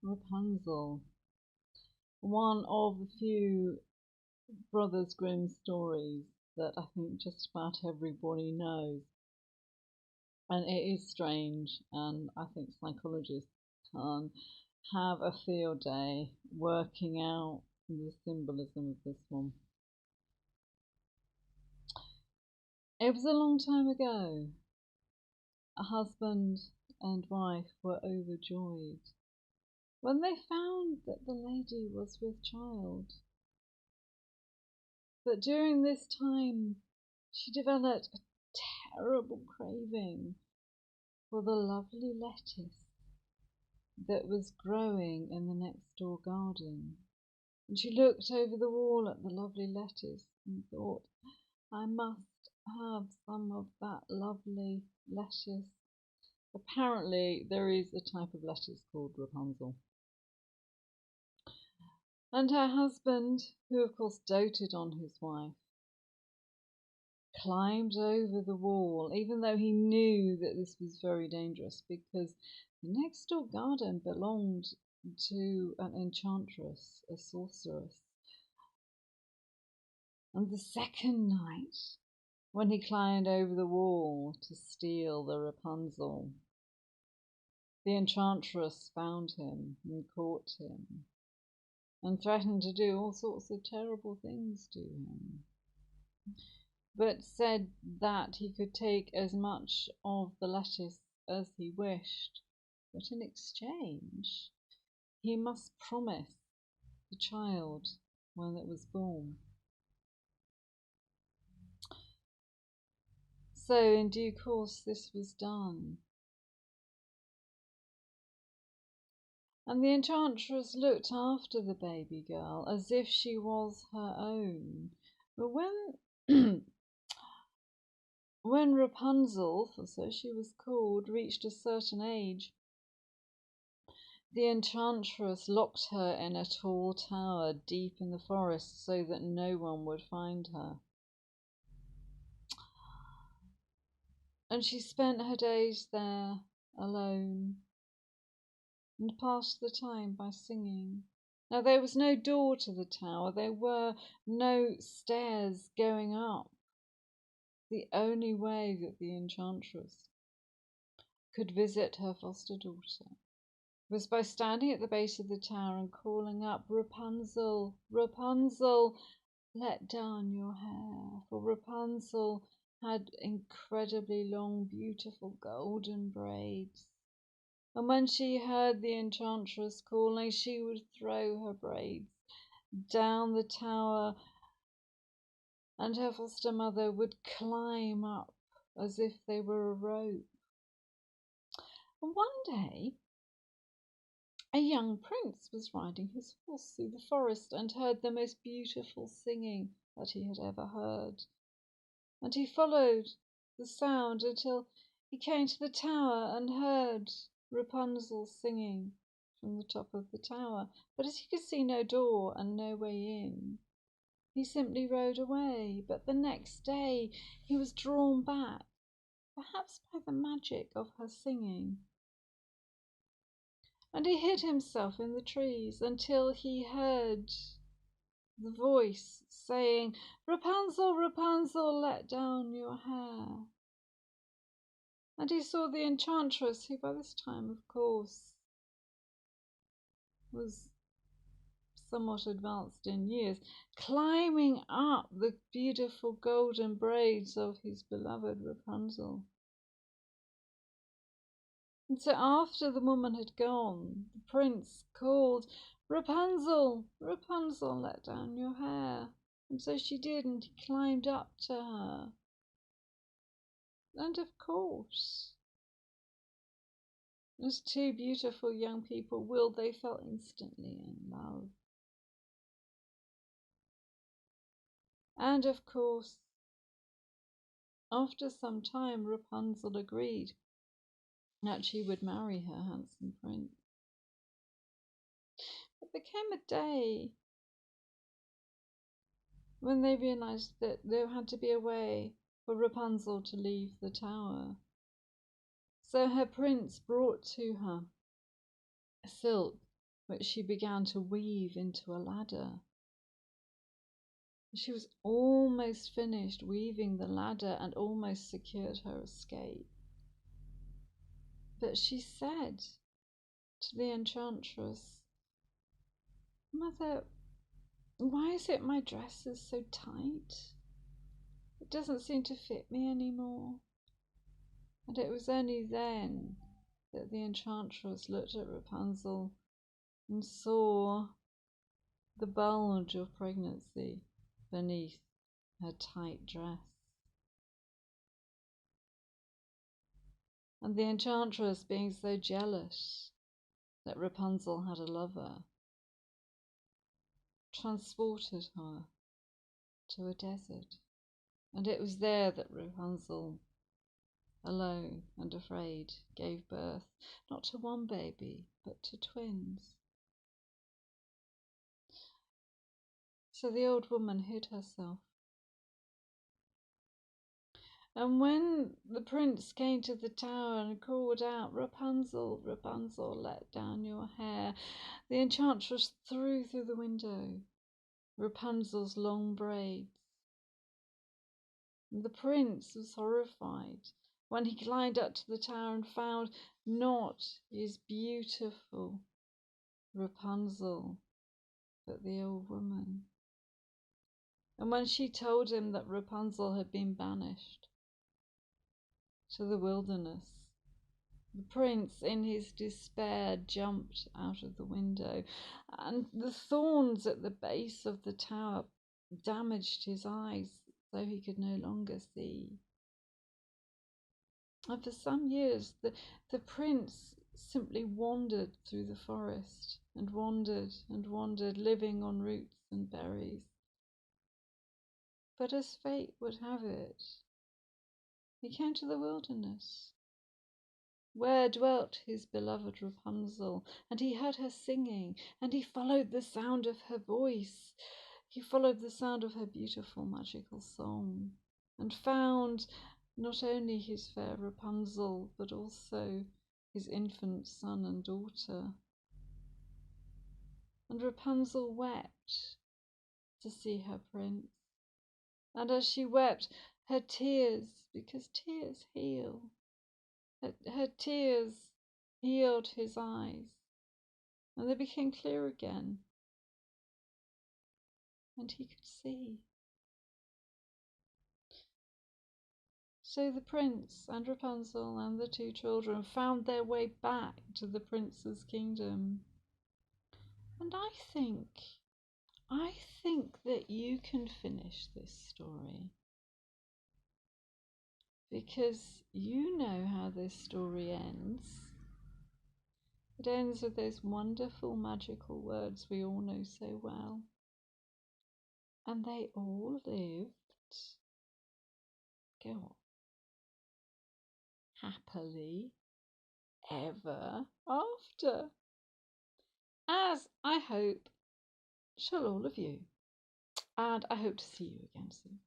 Rapunzel, one of the few Brothers Grimm stories that I think just about everybody knows. And it is strange, and I think psychologists can have a field day working out the symbolism of this one. It was a long time ago. A husband and wife were overjoyed when they found that the lady was with child. But during this time, she developed a terrible craving for the lovely lettuce that was growing in the next door garden. And she looked over the wall at the lovely lettuce and thought, I must have some of that lovely lettuce. Apparently, there is a type of lettuce called Rapunzel. And her husband, who of course doted on his wife, climbed over the wall, even though he knew that this was very dangerous because the next door garden belonged to an enchantress, a sorceress. And the second night, when he climbed over the wall to steal the Rapunzel, the enchantress found him and caught him and threatened to do all sorts of terrible things to him, but said that he could take as much of the lettuce as he wished, but in exchange he must promise the child when it was born. So in due course this was done. And the enchantress looked after the baby girl as if she was her own. But when Rapunzel, for so she was called, reached a certain age, the enchantress locked her in a tall tower deep in the forest so that no one would find her. And she spent her days there alone and passed the time by singing. Now there was no door to the tower, there were no stairs going up. The only way that the enchantress could visit her foster daughter was by standing at the base of the tower and calling up, Rapunzel, Rapunzel, let down your hair. For Rapunzel had incredibly long, beautiful golden braids. And when she heard the enchantress calling, she would throw her braids down the tower, and her foster mother would climb up as if they were a rope. And one day, a young prince was riding his horse through the forest and heard the most beautiful singing that he had ever heard. And he followed the sound until he came to the tower and heard Rapunzel singing from the top of the tower. But as he could see no door and no way in, he simply rode away. But the next day he was drawn back, perhaps by the magic of her singing. And he hid himself in the trees until he heard the voice saying, Rapunzel, Rapunzel, let down your hair. And he saw the enchantress, who by this time, of course, was somewhat advanced in years, climbing up the beautiful golden braids of his beloved Rapunzel. And so after the woman had gone, the prince called, Rapunzel, Rapunzel, let down your hair. And so she did, and he climbed up to her. And of course, as two beautiful young people will, they fell instantly in love. And of course, after some time, Rapunzel agreed that she would marry her handsome prince. But there came a day when they realized that there had to be a way for Rapunzel to leave the tower. So her prince brought to her silk which she began to weave into a ladder. She was almost finished weaving the ladder and almost secured her escape. But she said to the enchantress, "Mother, why is it my dress is so tight? It doesn't seem to fit me anymore." And it was only then that the enchantress looked at Rapunzel and saw the bulge of pregnancy beneath her tight dress. And the enchantress, being so jealous that Rapunzel had a lover, transported her to a desert. And it was there that Rapunzel, alone and afraid, gave birth not to one baby, but to twins. So the old woman hid herself. And when the prince came to the tower and called out, "Rapunzel, Rapunzel, let down your hair," the enchantress threw through the window Rapunzel's long braids. And the prince was horrified when he climbed up to the tower and found not his beautiful Rapunzel, but the old woman. And when she told him that Rapunzel had been banished to the wilderness, the prince, in his despair, jumped out of the window, and the thorns at the base of the tower damaged his eyes so he could no longer see. And for some years, the prince simply wandered through the forest and wandered, living on roots and berries. But as fate would have it, he came to the wilderness, where dwelt his beloved Rapunzel, and he heard her singing, and he followed the sound of her voice. He followed the sound of her beautiful magical song, and found not only his fair Rapunzel, but also his infant son and daughter. And Rapunzel wept to see her prince. And as she wept, her tears, because tears heal, her tears healed his eyes, and they became clear again, and he could see. So the prince and Rapunzel and the two children found their way back to the prince's kingdom. And I think that you can finish this story, because you know how this story ends. It ends with those wonderful magical words we all know so well. And they all lived, go on, happily ever after. As I hope shall all of you. And I hope to see you again soon.